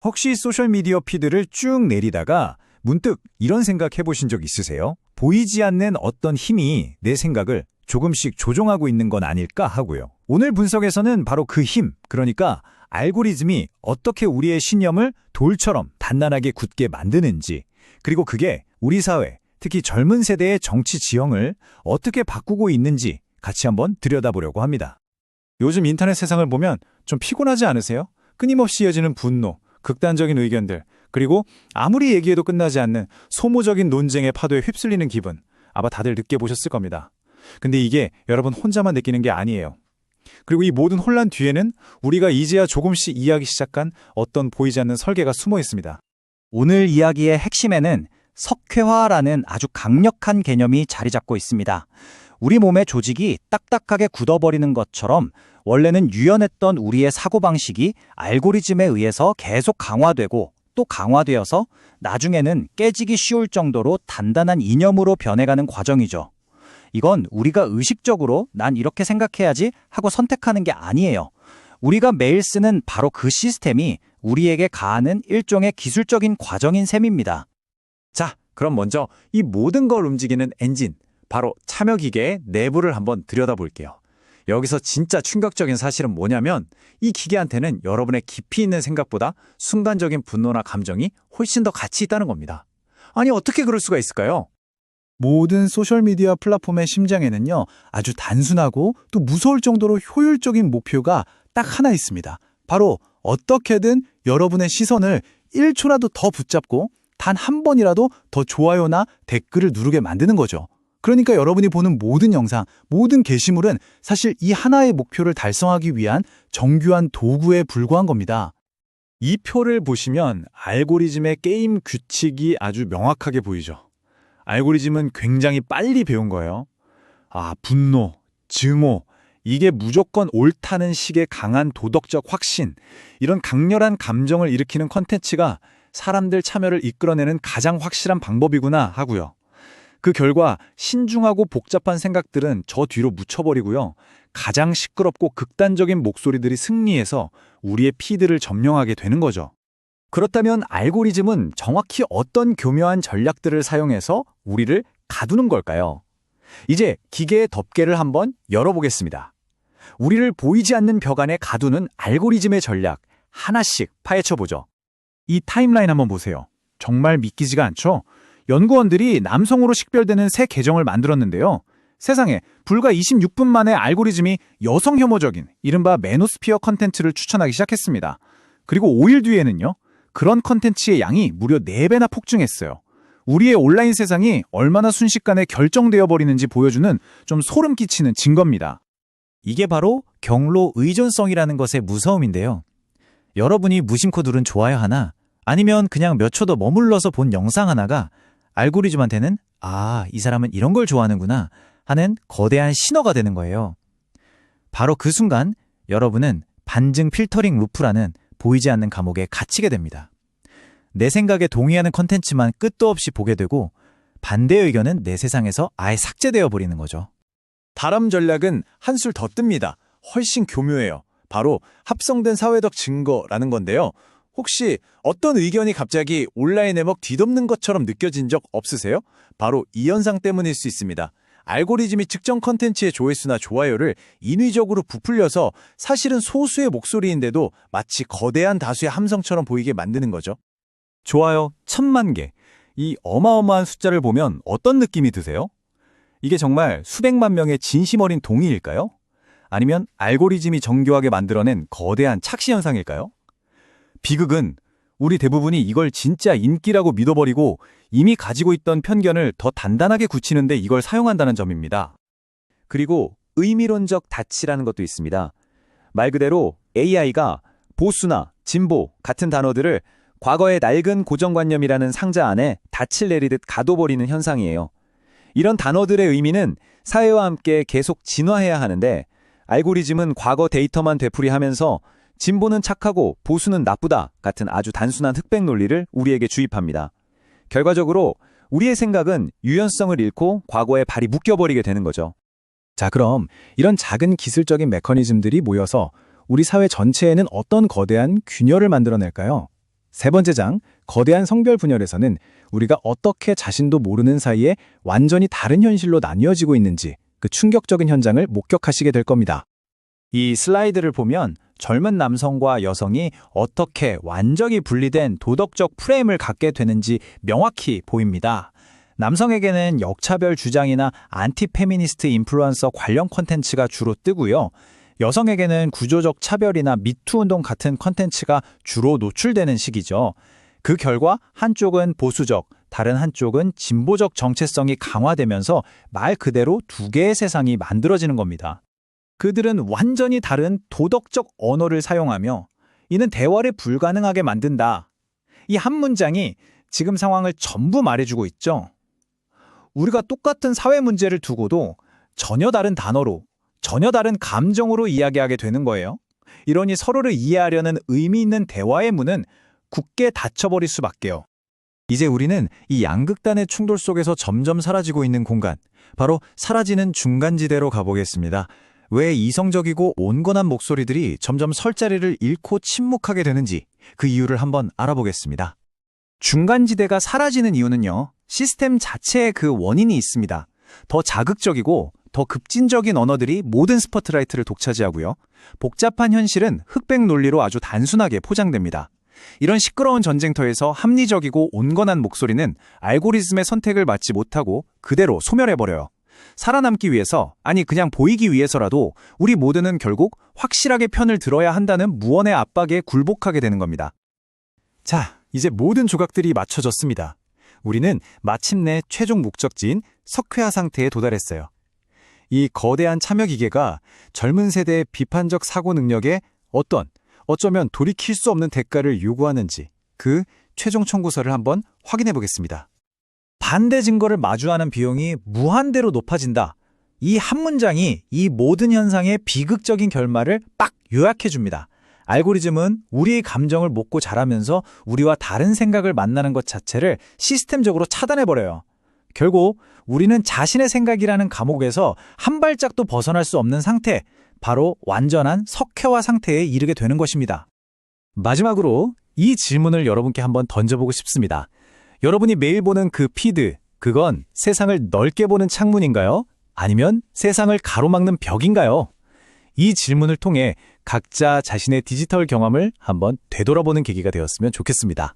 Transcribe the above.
혹시 소셜미디어 피드를 쭉 내리다가 문득 이런 생각 해보신 적 있으세요? 보이지 않는 어떤 힘이 내 생각을 조금씩 조종하고 있는 건 아닐까 하고요. 오늘 분석에서는 바로 그 힘, 그러니까 알고리즘이 어떻게 우리의 신념을 돌처럼 단단하게 굳게 만드는지, 그리고 그게 우리 사회, 특히 젊은 세대의 정치 지형을 어떻게 바꾸고 있는지 같이 한번 들여다보려고 합니다. 요즘 인터넷 세상을 보면 좀 피곤하지 않으세요? 끊임없이 이어지는 분노, 극단적인 의견들, 그리고 아무리 얘기해도 끝나지 않는 소모적인 논쟁의 파도에 휩쓸리는 기분, 아마 다들 느껴보셨을 겁니다. 근데 이게 여러분 혼자만 느끼는 게 아니에요. 그리고 이 모든 혼란 뒤에는 우리가 이제야 조금씩 이해하기 시작한 어떤 보이지 않는 설계가 숨어 있습니다. 오늘 이야기의 핵심에는 석회화라는 아주 강력한 개념이 자리 잡고 있습니다. 우리 몸의 조직이 딱딱하게 굳어버리는 것처럼 원래는 유연했던 우리의 사고방식이 알고리즘에 의해서 계속 강화되고 또 강화되어서 나중에는 깨지기 쉬울 정도로 단단한 이념으로 변해가는 과정이죠. 이건 우리가 의식적으로 난 이렇게 생각해야지 하고 선택하는 게 아니에요. 우리가 매일 쓰는 바로 그 시스템이 우리에게 가하는 일종의 기술적인 과정인 셈입니다. 자, 그럼 먼저 이 모든 걸 움직이는 엔진, 바로 참여기계의 내부를 한번 들여다볼게요. 여기서 진짜 충격적인 사실은 뭐냐면 이 기계한테는 여러분의 깊이 있는 생각보다 순간적인 분노나 감정이 훨씬 더 가치 있다는 겁니다. 아니, 어떻게 그럴 수가 있을까요? 모든 소셜미디어 플랫폼의 심장에는요, 아주 단순하고 또 무서울 정도로 효율적인 목표가 딱 하나 있습니다. 바로 어떻게든 여러분의 시선을 1초라도 더 붙잡고 단 한 번이라도 더 좋아요나 댓글을 누르게 만드는 거죠. 그러니까 여러분이 보는 모든 영상, 모든 게시물은 사실 이 하나의 목표를 달성하기 위한 정교한 도구에 불과한 겁니다. 이 표를 보시면 알고리즘의 게임 규칙이 아주 명확하게 보이죠. 알고리즘은 굉장히 빨리 배운 거예요. 분노, 증오, 이게 무조건 옳다는 식의 강한 도덕적 확신, 이런 강렬한 감정을 일으키는 컨텐츠가 사람들 참여를 이끌어내는 가장 확실한 방법이구나 하고요. 그 결과 신중하고 복잡한 생각들은 저 뒤로 묻혀버리고요. 가장 시끄럽고 극단적인 목소리들이 승리해서 우리의 피드를 점령하게 되는 거죠. 그렇다면 알고리즘은 정확히 어떤 교묘한 전략들을 사용해서 우리를 가두는 걸까요? 이제 기계의 덮개를 한번 열어보겠습니다. 우리를 보이지 않는 벽 안에 가두는 알고리즘의 전략 하나씩 파헤쳐보죠. 이 타임라인 한번 보세요. 정말 믿기지가 않죠? 연구원들이 남성으로 식별되는 새 계정을 만들었는데요. 세상에 불과 26분 만에 알고리즘이 여성 혐오적인 이른바 매노스피어 컨텐츠를 추천하기 시작했습니다. 그리고 5일 뒤에는요. 그런 컨텐츠의 양이 무려 4배나 폭증했어요. 우리의 온라인 세상이 얼마나 순식간에 결정되어 버리는지 보여주는 좀 소름 끼치는 증거입니다. 이게 바로 경로 의존성이라는 것의 무서움인데요. 여러분이 무심코 누른 좋아요 하나, 아니면 그냥 몇 초 더 머물러서 본 영상 하나가 알고리즘한테는 이 사람은 이런 걸 좋아하는구나 하는 거대한 신호가 되는 거예요. 바로 그 순간 여러분은 반증 필터링 루프라는 보이지 않는 감옥에 갇히게 됩니다. 내 생각에 동의하는 컨텐츠만 끝도 없이 보게 되고 반대 의견은 내 세상에서 아예 삭제되어 버리는 거죠. 다음 전략은 한술 더 뜹니다. 훨씬 교묘해요. 바로 합성된 사회적 증거라는 건데요. 혹시 어떤 의견이 갑자기 온라인에 막 뒤덮는 것처럼 느껴진 적 없으세요? 바로 이 현상 때문일 수 있습니다. 알고리즘이 특정 컨텐츠의 조회수나 좋아요를 인위적으로 부풀려서 사실은 소수의 목소리인데도 마치 거대한 다수의 함성처럼 보이게 만드는 거죠. 좋아요 1000만 개. 이 어마어마한 숫자를 보면 어떤 느낌이 드세요? 이게 정말 수백만 명의 진심 어린 동의일까요? 아니면 알고리즘이 정교하게 만들어낸 거대한 착시 현상일까요? 비극은 우리 대부분이 이걸 진짜 인기라고 믿어버리고 이미 가지고 있던 편견을 더 단단하게 굳히는데 이걸 사용한다는 점입니다. 그리고 의미론적 닻이라는 것도 있습니다. 말 그대로 AI가 보수나 진보 같은 단어들을 과거의 낡은 고정관념이라는 상자 안에 닻을 내리듯 가둬버리는 현상이에요. 이런 단어들의 의미는 사회와 함께 계속 진화해야 하는데 알고리즘은 과거 데이터만 되풀이하면서 진보는 착하고 보수는 나쁘다 같은 아주 단순한 흑백 논리를 우리에게 주입합니다. 결과적으로 우리의 생각은 유연성을 잃고 과거에 발이 묶여버리게 되는 거죠. 자, 그럼 이런 작은 기술적인 메커니즘들이 모여서 우리 사회 전체에는 어떤 거대한 균열을 만들어낼까요? 세 번째 장, 거대한 성별 분열에서는 우리가 어떻게 자신도 모르는 사이에 완전히 다른 현실로 나뉘어지고 있는지 그 충격적인 현장을 목격하시게 될 겁니다. 이 슬라이드를 보면 젊은 남성과 여성이 어떻게 완전히 분리된 도덕적 프레임을 갖게 되는지 명확히 보입니다. 남성에게는 역차별 주장이나 안티페미니스트 인플루언서 관련 콘텐츠가 주로 뜨고요. 여성에게는 구조적 차별이나 미투 운동 같은 콘텐츠가 주로 노출되는 시기죠. 그 결과 한쪽은 보수적, 다른 한쪽은 진보적 정체성이 강화되면서 말 그대로 두 개의 세상이 만들어지는 겁니다. 그들은 완전히 다른 도덕적 언어를 사용하며 이는 대화를 불가능하게 만든다. 이 한 문장이 지금 상황을 전부 말해주고 있죠. 우리가 똑같은 사회 문제를 두고도 전혀 다른 단어로, 전혀 다른 감정으로 이야기하게 되는 거예요. 이러니 서로를 이해하려는 의미 있는 대화의 문은 굳게 닫혀버릴 수밖에요. 이제 우리는 이 양극단의 충돌 속에서 점점 사라지고 있는 공간, 바로 사라지는 중간지대로 가보겠습니다. 왜 이성적이고 온건한 목소리들이 점점 설 자리를 잃고 침묵하게 되는지 그 이유를 한번 알아보겠습니다. 중간지대가 사라지는 이유는요, 시스템 자체에 그 원인이 있습니다. 더 자극적이고 더 급진적인 언어들이 모든 스포트라이트를 독차지하고요. 복잡한 현실은 흑백 논리로 아주 단순하게 포장됩니다. 이런 시끄러운 전쟁터에서 합리적이고 온건한 목소리는 알고리즘의 선택을 받지 못하고 그대로 소멸해버려요. 살아남기 위해서, 아니 그냥 보이기 위해서라도 우리 모두는 결국 확실하게 편을 들어야 한다는 무언의 압박에 굴복하게 되는 겁니다. 자, 이제 모든 조각들이 맞춰졌습니다. 우리는 마침내 최종 목적지인 석회화 상태에 도달했어요. 이 거대한 참여 기계가 젊은 세대의 비판적 사고 능력에 어쩌면 돌이킬 수 없는 대가를 요구하는지 그 최종 청구서를 한번 확인해 보겠습니다. 반대 증거를 마주하는 비용이 무한대로 높아진다. 이 한 문장이 이 모든 현상의 비극적인 결말을 빡 요약해 줍니다. 알고리즘은 우리의 감정을 먹고 자라면서 우리와 다른 생각을 만나는 것 자체를 시스템적으로 차단해버려요. 결국 우리는 자신의 생각이라는 감옥에서 한 발짝도 벗어날 수 없는 상태, 바로 완전한 석회화 상태에 이르게 되는 것입니다. 마지막으로 이 질문을 여러분께 한번 던져보고 싶습니다. 여러분이 매일 보는 그 피드, 그건 세상을 넓게 보는 창문인가요? 아니면 세상을 가로막는 벽인가요? 이 질문을 통해 각자 자신의 디지털 경험을 한번 되돌아보는 계기가 되었으면 좋겠습니다.